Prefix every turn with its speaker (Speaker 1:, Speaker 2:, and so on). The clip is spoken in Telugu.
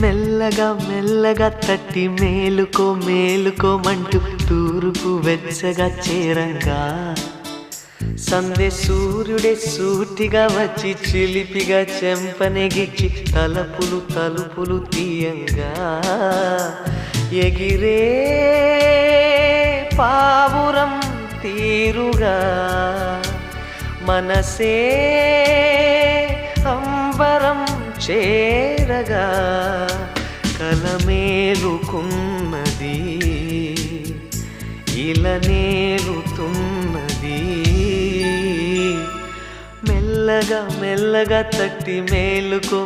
Speaker 1: మెల్లగా మెల్లగా తట్టి మేలుకో మేలుకోమంటూ తూర్పు వెచ్చగా చేరంగా సందే సూర్యుడే సూటిగా వచ్చి చిలిపిగా చెంపనెగిచ్చి తలుపులు తలుపులు తీయంగా ఎగిరే పావురం తీరుగా మనసే అంబరం చేరగా కలమేలుకున్నది ఇలనేలుతున్నది మెల్లగా మెల్లగా తట్టి మేలుకో